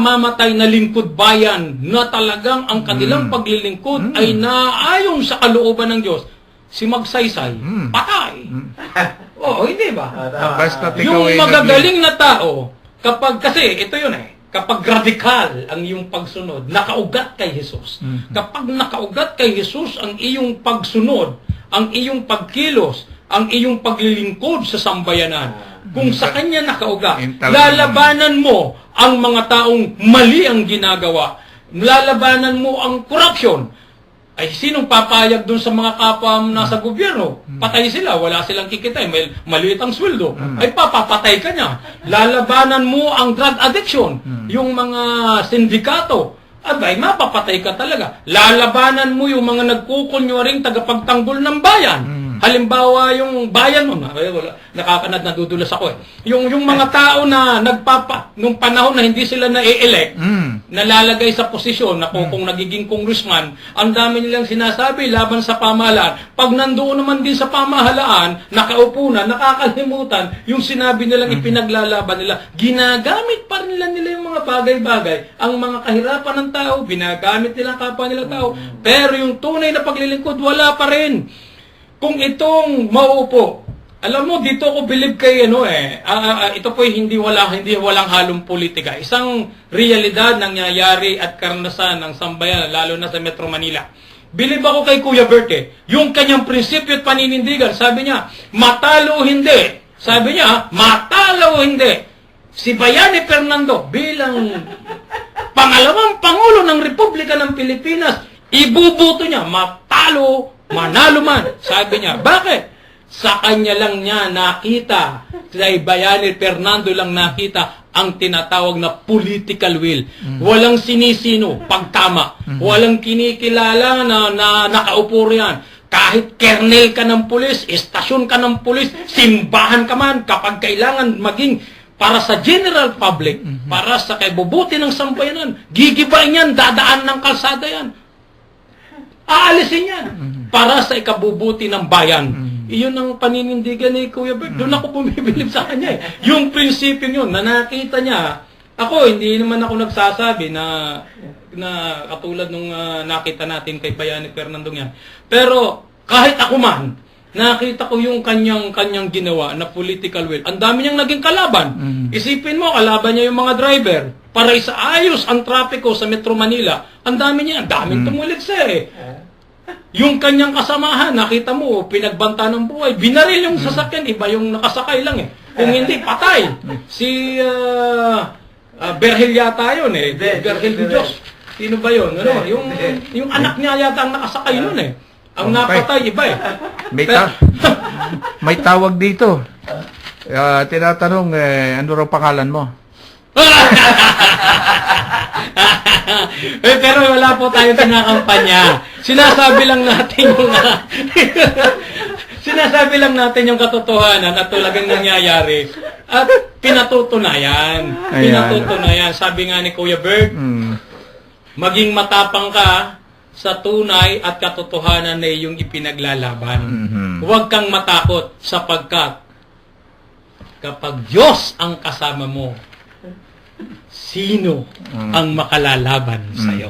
namamatay na lingkod bayan na talagang ang kanilang paglilingkod ay naayon sa kalooban ng Diyos, si Magsaysay, patay. Oo, hindi ba? Basta Yung magagaling na tao, kasi ito yun kapag radikal ang iyong pagsunod, nakaugat kay Jesus. Kapag nakaugat kay Jesus ang iyong pagsunod, ang iyong pagkilos, ang iyong paglilingkod sa sambayanan, kung sa kanya nakaugat, lalabanan mo ang mga taong mali ang ginagawa, lalabanan mo ang corruption. Ay, sinong papayag dun sa mga kapwa nasa gobyerno? Patay sila, wala silang kikita, may maliit ang sweldo. Ay, papapatay ka niya. Lalabanan mo ang drug addiction, yung mga sindikato. Abay, mapapatay ka talaga. Lalabanan mo yung mga nagkukunwaring tagapagtanggol ng bayan. Halimbawa, yung bayan mo, nadudulas ako Yung mga tao na nung panahon na hindi sila na-elect, nalalagay sa posisyon na kung nagiging congressman, ang dami nilang sinasabi laban sa pamahalaan. Pag nandoon naman din sa pamahalaan, nakaupo na, nakakalimutan yung sinabi nilang ipinaglalaban nila. Ginagamit pa rin nila yung mga bagay-bagay. Ang mga kahirapan ng tao, binagamit nila ang kapwa nila tao. Pero yung tunay na paglilingkod, wala pa rin. Kung itong mauupo, alam mo, dito ako believe kay ito po hindi walang halong politika. Isang realidad nangyayari at karanasan ng sambayan, lalo na sa Metro Manila. Believe ako kay Kuya Bert yung kanyang prinsipyo at paninindigan, sabi niya, matalo hindi. Sabi niya, matalo hindi. Si Bayani Fernando bilang pangalawang Pangulo ng Republika ng Pilipinas, ibubuto niya, matalo, manalo man. Sabi niya, bakit? Sa kanya lang niya nakita, kay Bayani Fernando lang nakita ang tinatawag na political will. Walang sinisino, pagtama. Walang kinikilala na nakaupo riyan. Kahit kernel ka ng pulis, estasyon ka ng pulis, simbahan ka man, kapag kailangan maging para sa general public, para sa kaibubuti ng sambayanan, gigibain yan, dadaan ng kalsada yan. Aalisin yan para sa ikabubuti ng bayan. Iyon ang paninindigan ni Kuya Bert. Doon ako bumibilib sa kanya Yung prinsipyo yun, na nakita niya, ako, hindi naman ako nagsasabi na katulad nung nakita natin kay Bayani Fernando yan. Pero kahit ako man, nakita ko yung kanyang ginawa na political will. Ang dami niyang naging kalaban. Isipin mo, kalaban niya yung mga driver. Para isaayos ang trapiko sa Metro Manila. Ang daming tumulig siya Yung kanyang kasamahan, nakita mo, pinagbanta ng buhay. Binaril yung sasakyan, iba yung nakasakay lang Kung hindi, patay. Si Berhel yata yun Berhel de Dios. Sino ba yun? Yung anak niya yata ang nakasakay nun Ang napatay, iba May tawag dito. Tinatanong, ano raw pangalan mo? Pero wala po tayong kinakampanya. Sinasabi lang natin yung katotohanan at talagang nangyayari at pinatutunayan. Sabi nga ni Kuya Bert, maging matapang ka sa tunay at katotohanan na iyong ipinaglalaban. Huwag kang matakot sapagkat kapag Diyos ang kasama mo, sino ang makalalaban sa'yo?